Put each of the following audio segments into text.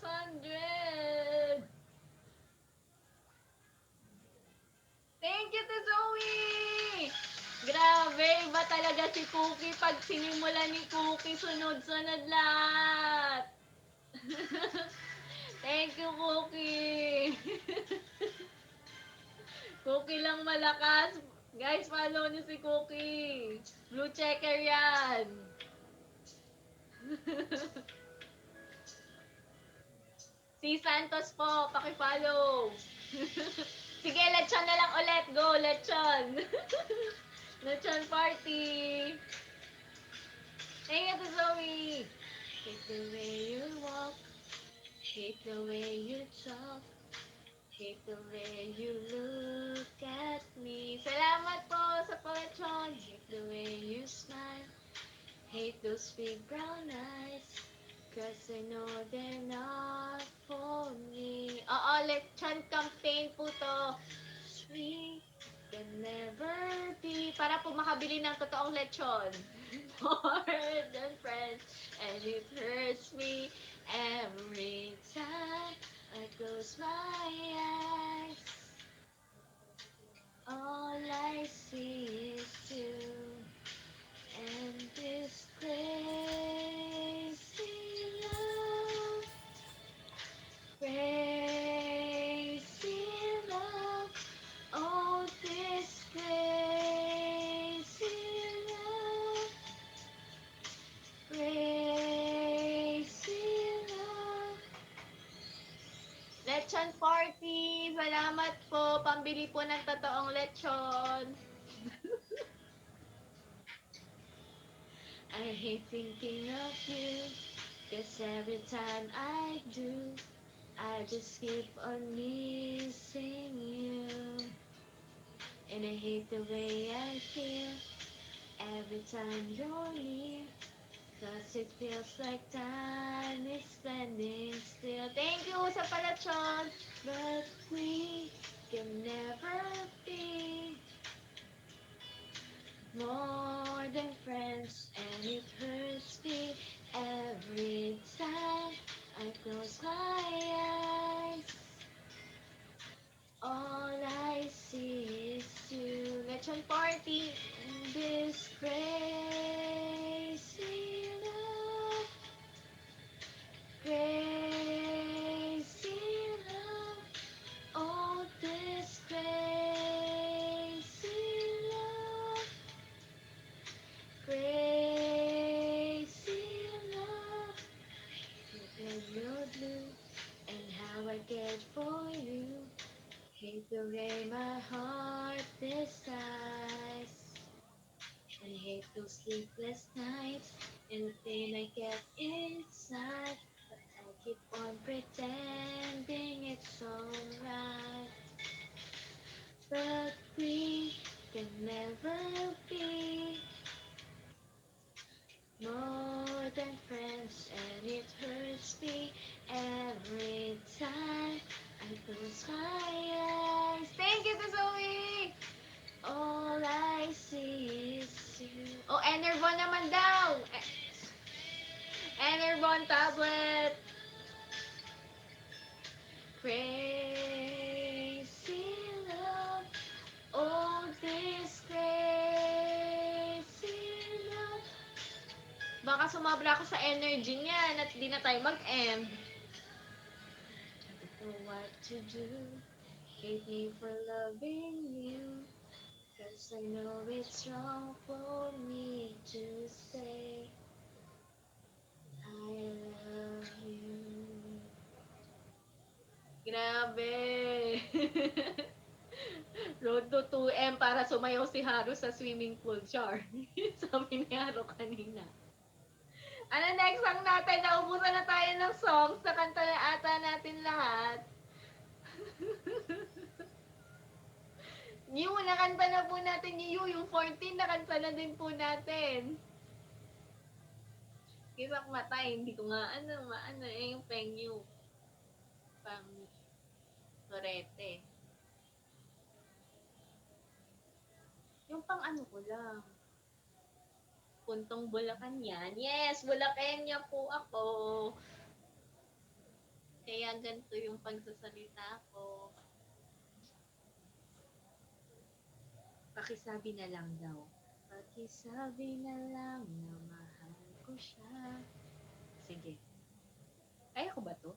600. Thank you to Zoe! Grabe, iba talaga si Cookie. Pag sinimula ni Cookie, sunod-sunod lahat. Thank you, Cookie. Cookie lang malakas. Guys, follow niyo si Cookie. Blue checker yan. Si Santos po, paki-follow. Sige, lechon na lang ulit. Go, lechon. Lechon party. Thank you to Zoe. Hate the way you walk. Hate the way you talk. Hate the way you look at me. Salamat po sa palechon. Hate the way you smile. Hate those big brown eyes. Cause I know they're not for me. Oo, lechon campaign po to. Sweet can never be. Para po makabili ng totoong lechon. More than friends. And it hurts me every time I close my eyes. All I see is you and this crazy love. Crazy love. Oh, this crazy love. Crazy love. Lechon party! Salamat po. Pambili po ng totoong lechon. I hate thinking of you. Cause every time I do, I just keep on missing you. And I hate the way I feel every time you're near. Cause it feels like time is standing still. Thank you sa palachon. But we can never be more than friends. And it hurts me every time I close my eyes. All I see is you. Lechon party in this crazy love. Crazy love. Oh, this crazy love. Crazy love. Look at your blue and how I get for you. Hate the way my heart decides. And hate those sleepless nights and the pain I get inside. But I keep on pretending it's alright. But we can never be more than friends, and it hurts me every time I close my eyes. Thank you to Zoe! All I see is you. Oh, Enervon naman daw! Enervon tablet! Crazy love. Oh, this crazy love. Baka sumabra ako sa energy niyan at di na tayo mag-end. Don't know what to do. Hate me for loving you. Cause I know it's wrong for me to say I love you. Grabe! Road to 2M para sumayaw si Haru sa swimming pool, Char. Sabi ni Haru kanina. Ano next song natin? Naubusan na tayo ng songs. Nakanta na ata natin lahat. New, nakanta na po natin New. Yung 14, nakanta na din po natin. Kisak matay, hindi ko nga maano yung Peng New. Pang Torete. Yung pang ano ko lang. Puntong Bulacan yan. Yes, Bulacania po ako. kaya ganito yung pagsasalita ko. Pakisabi na lang daw. Pakisabi na lang na mahal ko siya. Sige. Kaya ko ba to?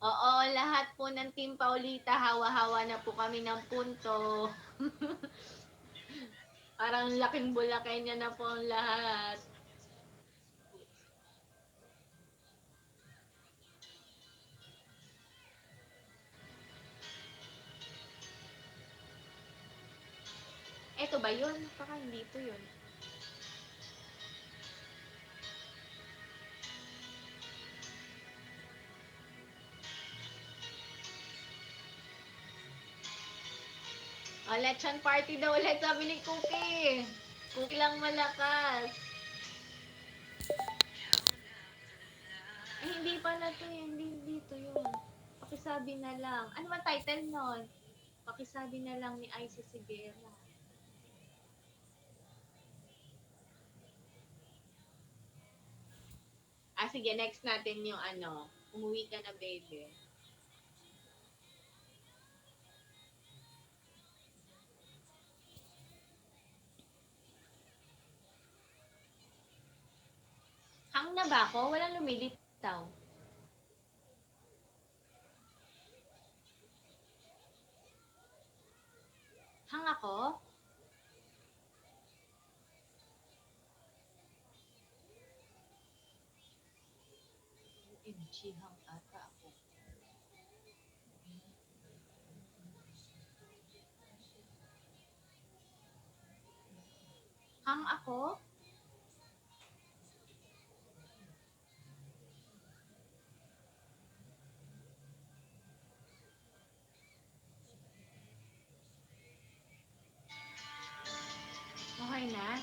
Oo, lahat po ng Team Paulita, hawa-hawa na po kami ng punto. Parang laking Boracay niya na po ang lahat. Eto ba yun? Baka hindi ito yun. Lechon party daw ulit, sabi ni Cookie. Cookie lang malakas. Hindi pala to yun. Hindi dito yun. Pakisabi na lang. Ano ba title nun? Pakisabi na lang ni Aiza Sigera. Sige, next natin yung ano. Umuwi ka na, baby. Hang na ba ako? Walang lumilitaw. Hang ako? OMG, hang ata ako. Hang ako? Okay na?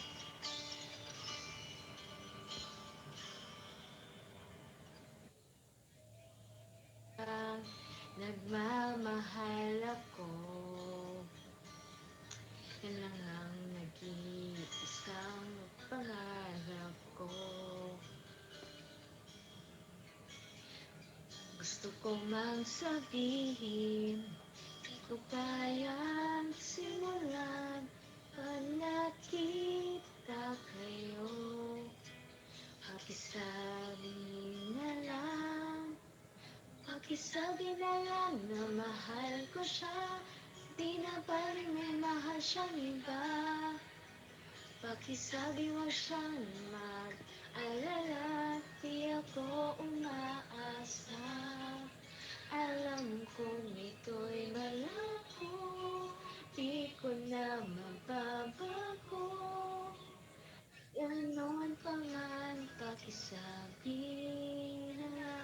Nagmamahal ako. Yan lang ang nag-iisang pangarap ko. Gusto ko mang sabihin, di ko kayang simulan pag nakita kayo. Pakisabi na lang, pakisabi na lang na mahal ko siya. Di na bali may mahal siyang iba. Pakisabi wag siyang mag-alala, di ako umaasa. Alam kong ito'y malabo, di ko na mababago. Ganon pa man, pakisabi na lang.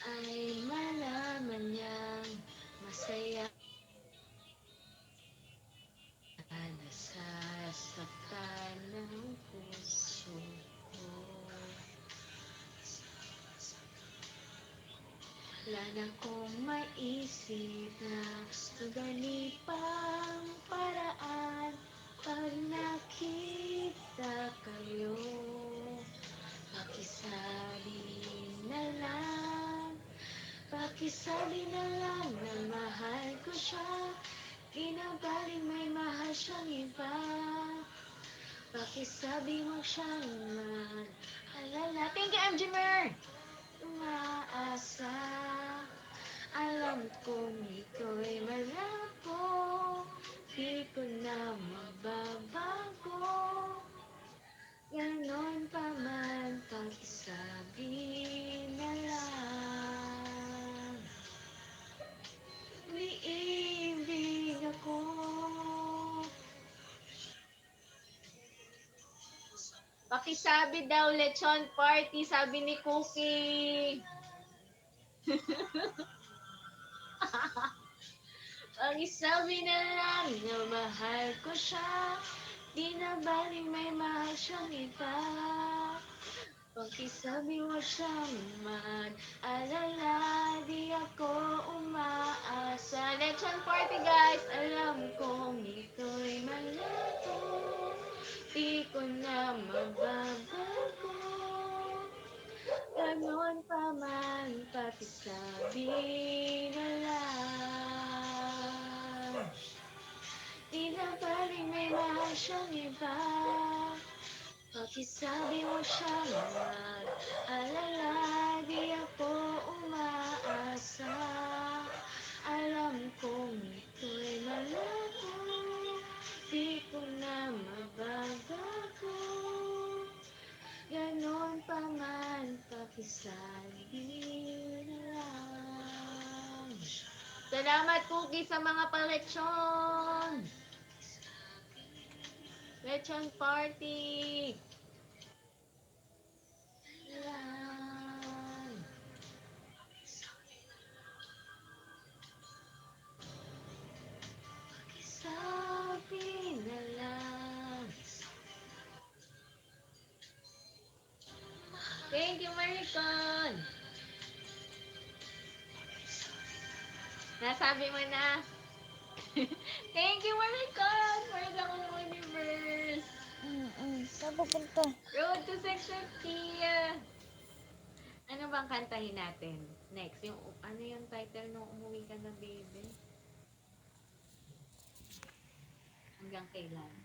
Ay malaman niyang masaya nasasaktan ng puso ko. Wala na kong maisip na madali pang paraan pag nakita kayo. Pakisabi na lang, pakisabi na lang na mahal ko siya. Di na baling may mahal siyang iba. Pakisabi mo siyang mag-alala. Thank you, MG Mer! Umaasa, alam kong ito'y malabo, di ko na mababago. Ganon pa man, pakisabi na lang. Umiibig ako. Pakisabi daw, lechon party, sabi ni Cookie. Pakisabi na lang na mahal ko siya. Di na baling may mahal siyang iba. Pakisabi mo siyang mag-alala. Di pa man pakisabi na lang. Di na pa rin may mahal siyang iba. Pakisabi mo siyang mag-alala. Di ako umaasa. Alam kong ito'y malabo. Di ko na mababago. Ganon pa man, pakisabi na lang. Salamat, Cookie, sa mga paletsyon! Lechon party! Lang. Sabi na lang. Thank you, Maricon! Nasabi mo na. Thank you, Maricon, for the whole universe. Saan pupunta? Road to 650. Ano bang kantahin natin? Next, yung ano yung title nung umuwi ka na, baby? Hanggang kailan?